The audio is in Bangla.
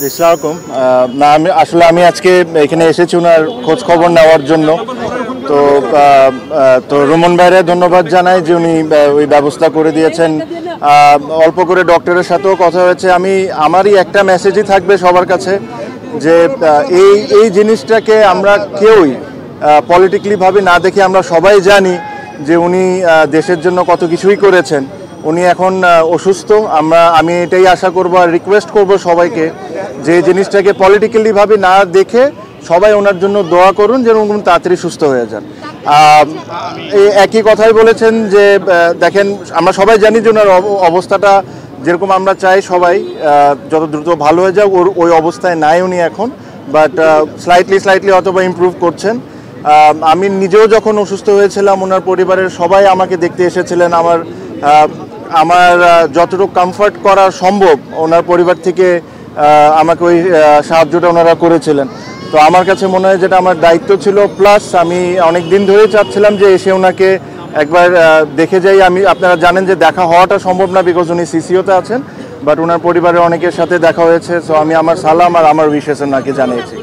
আসসালামু আলাইকুম। না আমি আজকে এখানে এসেছি ওনার খোঁজ খবর নেওয়ার জন্য। তো তো রোমন ভাইরে ধন্যবাদ জানাই যে উনি ওই ব্যবস্থা করে দিয়েছেন। অল্প করে ডক্টরের সাথেও কথা হয়েছে। আমারই একটা মেসেজই থাকবে সবার কাছে যে এই জিনিসটাকে আমরা কেউই পলিটিক্যালিভাবে না দেখে আমরা সবাই জানি যে উনি দেশের জন্য কত কিছুই করেছেন। উনি এখন অসুস্থ। আমি এটাই আশা করব আর রিকোয়েস্ট করব সবাইকে যে জিনিসটাকে পলিটিক্যালিভাবে না দেখে সবাই ওনার জন্য দোয়া করুন যেন উনি তাড়াতাড়ি সুস্থ হয়ে যান। একই কথাই বলেছেন যে দেখেন আমরা সবাই জানি যে ওনার অবস্থাটা যেরকম আমরা চাই সবাই যত দ্রুত ভালো হয়ে যাক, ওই অবস্থায় নাই উনি এখন, বাট স্লাইটলি অথবা ইমপ্রুভ করছেন। আমি নিজেও যখন অসুস্থ হয়েছিলাম ওনার পরিবারের সবাই আমাকে দেখতে এসেছিলেন। আমার যতটুকু কমফর্ট করা সম্ভব ওনার পরিবার থেকে আমাকে ওই সাহায্যটা ওনারা করেছিলেন। তো আমার কাছে মনে হয় যেটা আমার দায়িত্ব ছিল, প্লাস আমি অনেক দিন ধরেই চাচ্ছিলাম যে এসে ওনাকে একবার দেখে যাই। আপনারা জানেন যে দেখা হওয়াটা সম্ভব না বিকজ উনি সিসিওতে আছেন, বাট ওনার পরিবারের অনেকের সাথে দেখা হয়েছে। সো আমি আমার সালাম আর আমার উইশেস ওনাকে জানিয়েছি।